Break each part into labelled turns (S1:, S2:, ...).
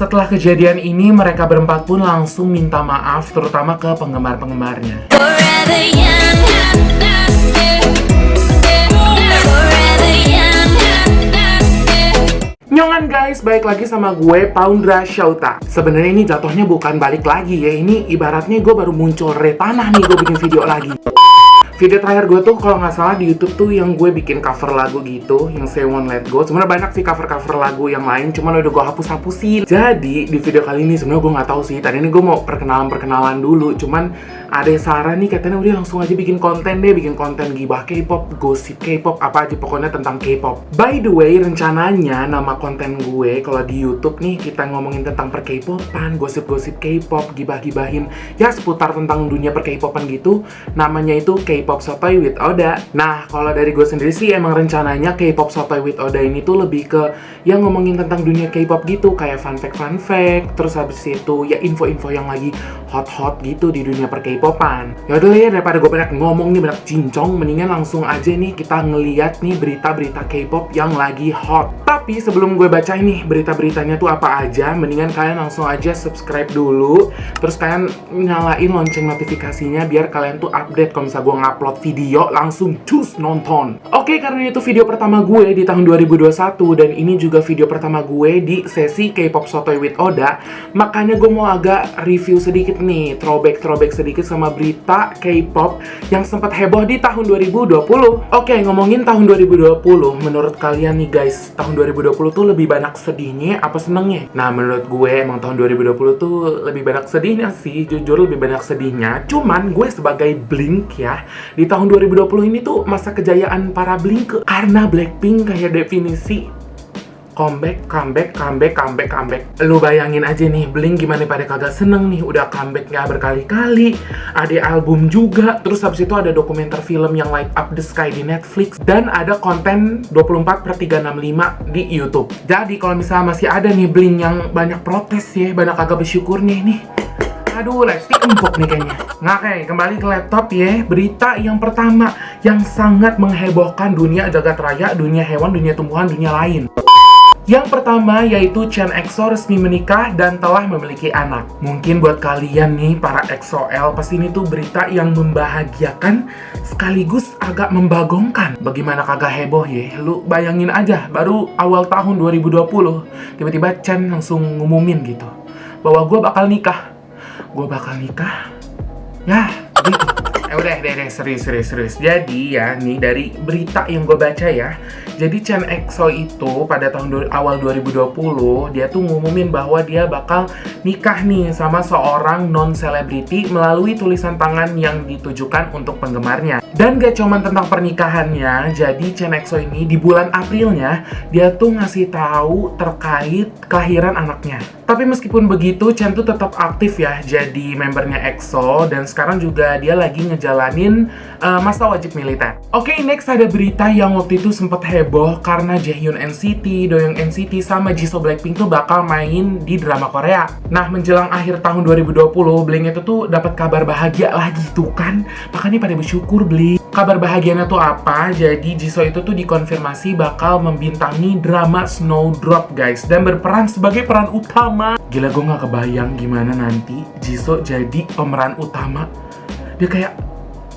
S1: setelah kejadian ini mereka berempat pun langsung minta maaf, terutama ke penggemar-penggemarnya. Nyongan guys, balik lagi sama gue, Poundra Shouta. Sebenarnya ini jatuhnya bukan balik lagi ya, ini ibaratnya gue baru muncul dari tanah nih, gue bikin video lagi. Video terakhir gue tuh kalau nggak salah di YouTube tuh yang gue bikin cover lagu gitu, yang Say Won't Let Go. Sebenarnya banyak sih cover-cover lagu yang lain, cuman udah gue hapus-hapusin. Jadi di video kali ini sebenarnya gue nggak tahu sih. Tadi ini gue mau perkenalan dulu, cuman ada saran nih katanya udah langsung aja bikin konten deh, bikin konten gibah K-pop, gosip K-pop, apa aja pokoknya tentang K-pop. By the way, rencananya nama konten gue kalau di YouTube nih kita ngomongin tentang per K-popan, gosip-gosip K-pop, gibah-gibahin ya seputar tentang dunia per K-popan gitu. Namanya itu K-pop Sotoy with Oda. Nah, kalau dari gue sendiri sih emang rencananya K-pop Sotoy with Oda ini tuh lebih ke yang ngomongin tentang dunia K-pop gitu, kayak fun fact, terus habis itu ya info-info yang lagi hot-hot gitu di dunia per K-popan. Yaudah ya, daripada gue banyak ngomong nih, banyak cincong, mendingan langsung aja nih kita ngeliat nih berita-berita K-pop yang lagi hot. Tapi sebelum gue baca ini berita-beritanya tuh apa aja, mendingan kalian langsung aja subscribe dulu, terus kalian nyalain lonceng notifikasinya biar kalian tuh update kalau misalnya gue ngupload video langsung cus nonton. Oke, karena itu video pertama gue di tahun 2021 dan ini juga video pertama gue di sesi K-pop Sotoy with Oda, makanya gue mau agak review sedikit nih, throwback sedikit sama berita K-pop yang sempat heboh di tahun 2020. Oke, ngomongin tahun 2020, menurut kalian nih guys, tahun 2020 tuh lebih banyak sedihnya apa senengnya? Nah, menurut gue emang tahun 2020 tuh lebih banyak sedihnya sih, jujur lebih banyak sedihnya. Cuman gue sebagai Blink ya, di tahun 2020 ini tuh masa kejayaan para Blink karena Blackpink kayak definisi comeback. Lu bayangin aja nih, Blink gimana pada kagak seneng nih, udah comeback nggak berkali-kali, ada album juga, terus habis itu ada dokumenter film yang Light Up the Sky di Netflix, dan ada konten 24/365 di YouTube. Jadi kalau misalnya masih ada nih Blink yang banyak protes ya, banyak kagak bersyukurnya nih. Aduh, lipstick empuk nih kayaknya. Nah, oke, kembali ke laptop ya. Berita yang pertama yang sangat menghebohkan dunia jagat raya, dunia hewan, dunia tumbuhan, dunia lain. Yang pertama yaitu Chen EXO resmi menikah dan telah memiliki anak. Mungkin buat kalian nih para EXO-L pasti ini tuh berita yang membahagiakan sekaligus agak membagongkan. Bagaimana kagak heboh ya? Lu bayangin aja, baru awal tahun 2020 tiba-tiba Chen langsung ngumumin gitu bahwa gue bakal nikah. Ya, gitu. Udah serius. Jadi ya, nih dari berita yang gue baca ya, jadi Chen EXO itu pada awal 2020, dia tuh ngumumin bahwa dia bakal nikah nih sama seorang non-selebriti melalui tulisan tangan yang ditujukan untuk penggemarnya. Dan gak cuman tentang pernikahannya, jadi Chen EXO ini di bulan Aprilnya, dia tuh ngasih tahu terkait kelahiran anaknya. Tapi meskipun begitu, Chen tuh tetap aktif ya jadi membernya EXO, dan sekarang juga dia lagi ngejalanin masa wajib militer. Oke, next ada berita yang waktu itu sempat heboh karena Jaehyun NCT, Doyoung NCT, sama Jisoo Blackpink tuh bakal main di drama Korea. Nah, menjelang akhir tahun 2020, Blink itu tuh dapat kabar bahagia lagi tuh kan, makanya pada bersyukur Blink. Kabar bahagianya tuh apa? Jadi Jisoo itu tuh dikonfirmasi bakal membintangi drama Snowdrop guys, dan berperan sebagai peran utama. Gila, gue gak kebayang gimana nanti Jisoo jadi pemeran utama. Dia kayak,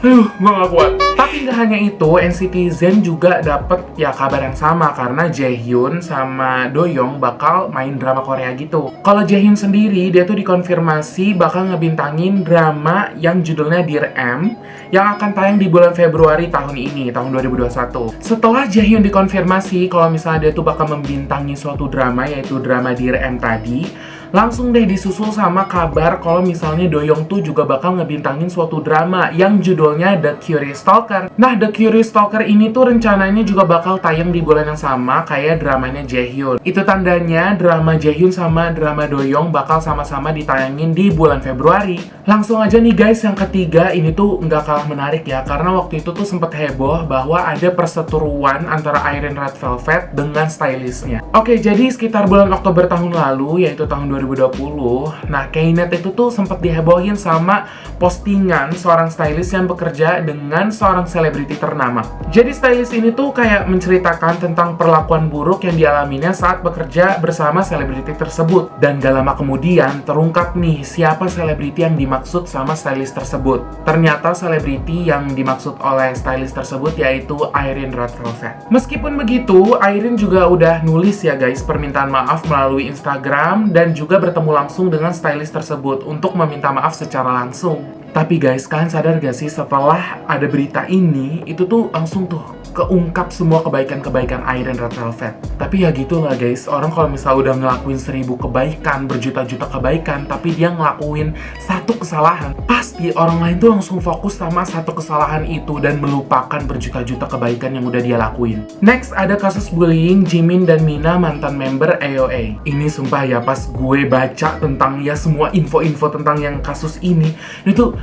S1: gue gak kuat. Tapi gak hanya itu, NCT Zen juga dapet ya kabar yang sama karena Jaehyun sama Doyoung bakal main drama Korea gitu. Kalau Jaehyun sendiri, dia tuh dikonfirmasi bakal ngebintangin drama yang judulnya Dear M yang akan tayang di bulan Februari tahun ini, tahun 2021. Setelah Jaehyun dikonfirmasi kalau misalnya dia tuh bakal membintangi suatu drama, yaitu drama Dear M tadi, langsung deh disusul sama kabar kalau misalnya Doyoung tuh juga bakal ngebintangin suatu drama yang judulnya The Curious Stalker. Nah, The Curious Stalker ini tuh rencananya juga bakal tayang di bulan yang sama kayak dramanya Jaehyun. Itu tandanya drama Jaehyun sama drama Doyoung bakal sama-sama ditayangin di bulan Februari. Langsung aja nih guys, yang ketiga ini tuh nggak kalah menarik ya, karena waktu itu tuh sempet heboh bahwa ada perseteruan antara Irene Red Velvet dengan stylistnya. Oke, jadi sekitar bulan Oktober tahun lalu, yaitu tahun 2020. Nah, Knet itu tuh sempat dihebohin sama postingan seorang stylist yang bekerja dengan seorang selebriti ternama. Jadi stylist ini tuh kayak menceritakan tentang perlakuan buruk yang dialaminya saat bekerja bersama selebriti tersebut. Dan gak lama kemudian terungkap nih siapa selebriti yang dimaksud sama stylist tersebut. Ternyata selebriti yang dimaksud oleh stylist tersebut yaitu Irene Red Velvet. Meskipun begitu, Irene juga udah nulis ya guys permintaan maaf melalui Instagram dan juga bertemu langsung dengan stylist tersebut untuk meminta maaf secara langsung. Tapi guys, kalian sadar gak sih setelah ada berita ini, itu tuh langsung tuh keungkap semua kebaikan-kebaikan Irene Red Velvet. Tapi ya gitulah guys, orang kalau misalnya udah ngelakuin 1000 kebaikan, berjuta-juta kebaikan, tapi dia ngelakuin satu kesalahan, pasti orang lain tuh langsung fokus sama satu kesalahan itu dan melupakan berjuta-juta kebaikan yang udah dia lakuin. Next, ada kasus bullying Jimin dan Mina, mantan member AOA. Ini sumpah ya, pas gue baca tentang ya semua info-info tentang yang kasus ini, itu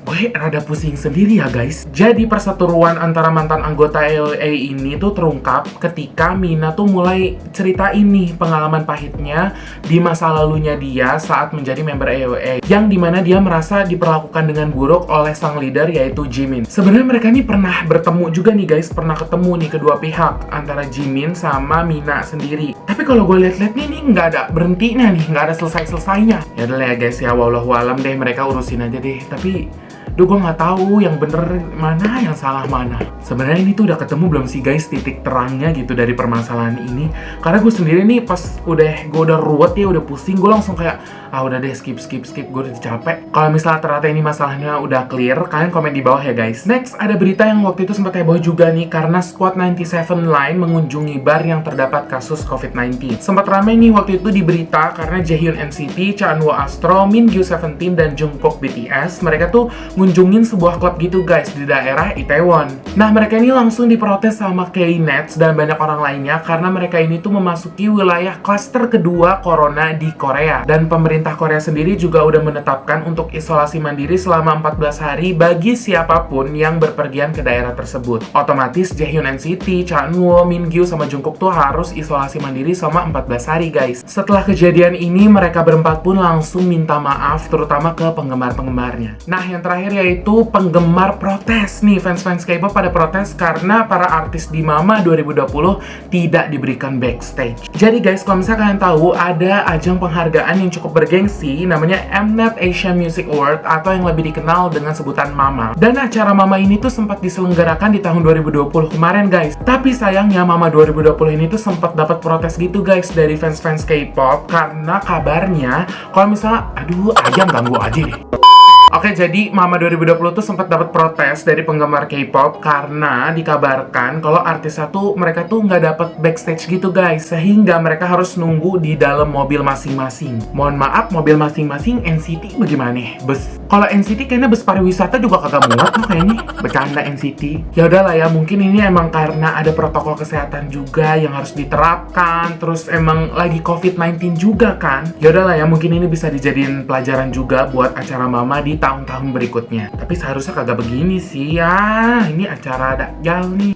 S1: gue rada pusing sendiri ya guys. Jadi perseteruan antara mantan anggota AOA ini tuh terungkap ketika Mina tuh mulai cerita ini pengalaman pahitnya di masa lalunya dia saat menjadi member AOA, yang dimana dia merasa diperlakukan dengan buruk oleh sang leader yaitu Jimin. Sebenarnya mereka ini pernah bertemu juga nih guys, pernah ketemu nih kedua pihak antara Jimin sama Mina sendiri. Tapi kalau gue liat-liat nih nggak ada berhentinya nih, nggak ada selesai-selesainya. Ya udah ya guys ya, wallahualam deh, mereka urusin aja deh. Tapi duh, gue nggak tahu yang bener mana, yang salah mana. Sebenarnya ini tuh udah ketemu belum sih guys titik terangnya gitu dari permasalahan ini? Karena gue sendiri nih pas gue udah ruwet ya, udah pusing, gue langsung kayak udah deh skip, gue udah capek. Kalau misalnya ternyata ini masalahnya udah clear, kalian komen di bawah ya guys. Next, ada berita yang waktu itu sempat heboh juga nih karena Squad 97 Line mengunjungi bar yang terdapat kasus COVID-19. Sempat ramai nih waktu itu di berita karena Jaehyun NCT, Chanwoo Astro, Mingyu 17 dan Jungkook BTS, mereka tuh ngunjungin sebuah klub gitu guys di daerah Itaewon. Nah, mereka ini langsung diprotes sama Knet dan banyak orang lainnya karena mereka ini tuh memasuki wilayah klaster kedua corona di Korea. Dan pemerintah Korea sendiri juga udah menetapkan untuk isolasi mandiri selama 14 hari bagi siapapun yang berpergian ke daerah tersebut. Otomatis Jaehyun NCT, Chanwoo, Mingyu sama Jungkook tuh harus isolasi mandiri selama 14 hari guys. Setelah kejadian ini, mereka berempat pun langsung minta maaf terutama ke penggemar-penggemarnya. Nah, yang terakhir yaitu penggemar protes nih, fans-fans K-pop pada protes karena para artis di Mama 2020 tidak diberikan backstage. Jadi guys, kalau misalnya kalian tahu ada ajang penghargaan yang cukup bergengsi namanya Mnet Asia Music Award atau yang lebih dikenal dengan sebutan Mama. Dan acara Mama ini tuh sempat diselenggarakan di tahun 2020 kemarin guys. Tapi sayangnya Mama 2020 ini tuh sempat dapat protes gitu guys dari fans-fans K-pop karena kabarnya kalau misalnya ajang ganggu aja deh. Oke, jadi Mama 2020 tuh sempat dapat protes dari penggemar K-pop karena dikabarkan kalau artisnya tuh mereka tuh nggak dapat backstage gitu guys, sehingga mereka harus nunggu di dalam mobil masing-masing. Mohon maaf, mobil masing-masing NCT bagaimana? Bus. Kalau NCT kayaknya bus pariwisata juga kagak muat tuh kayaknya. Bercanda NCT. Ya udahlah ya, mungkin ini emang karena ada protokol kesehatan juga yang harus diterapkan, terus emang lagi COVID-19 juga kan. Ya udahlah ya, mungkin ini bisa dijadiin pelajaran juga buat acara Mama di tahun-tahun berikutnya. Tapi seharusnya kagak begini sih ya. Ini acara Dajjal nih.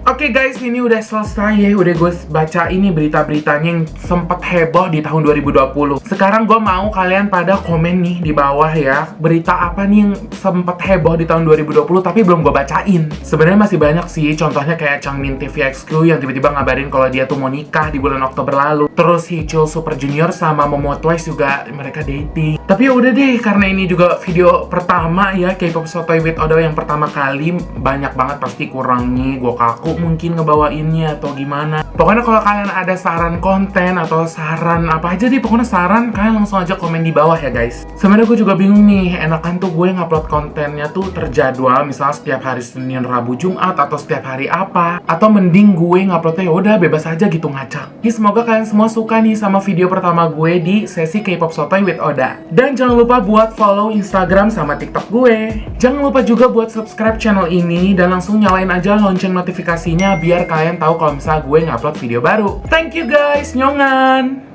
S1: Oke guys, ini udah selesai ya. Udah gue baca ini berita-beritanya yang sempet heboh di tahun 2020. Sekarang gue mau kalian pada komen nih di bawah ya. Berita apa nih yang sempet heboh di tahun 2020 tapi belum gue bacain. Sebenarnya masih banyak sih. Contohnya kayak Changmin TVXQ yang tiba-tiba ngabarin kalau dia tuh mau nikah di bulan Oktober lalu. Terus Hichul Super Junior sama Momo Twice juga mereka dating. Tapi ya udah deh, karena ini juga video pertama ya K-pop Sotoy with Odo yang pertama kali, banyak banget pasti kurangnya, gue kaku mungkin ngebawainnya atau gimana. Pokoknya kalau kalian ada saran konten atau saran apa aja deh, pokoknya saran kalian langsung aja komen di bawah ya guys. Sebenarnya gue juga bingung nih, enakan tuh gue ngupload kontennya tuh terjadwal, misalnya setiap hari Senin, Rabu, Jumat atau setiap hari apa, atau mending gue nguploadnya yaudah bebas aja gitu ngacak. Jadi semoga kalian semua suka nih sama video pertama gue di sesi K-pop Sotoy with Oda. Dan jangan lupa buat follow Instagram sama TikTok gue. Jangan lupa juga buat subscribe channel ini dan langsung nyalain aja lonceng notifikasinya biar kalian tahu kalau misalnya gue ngupload video baru. Thank you guys, nyongan!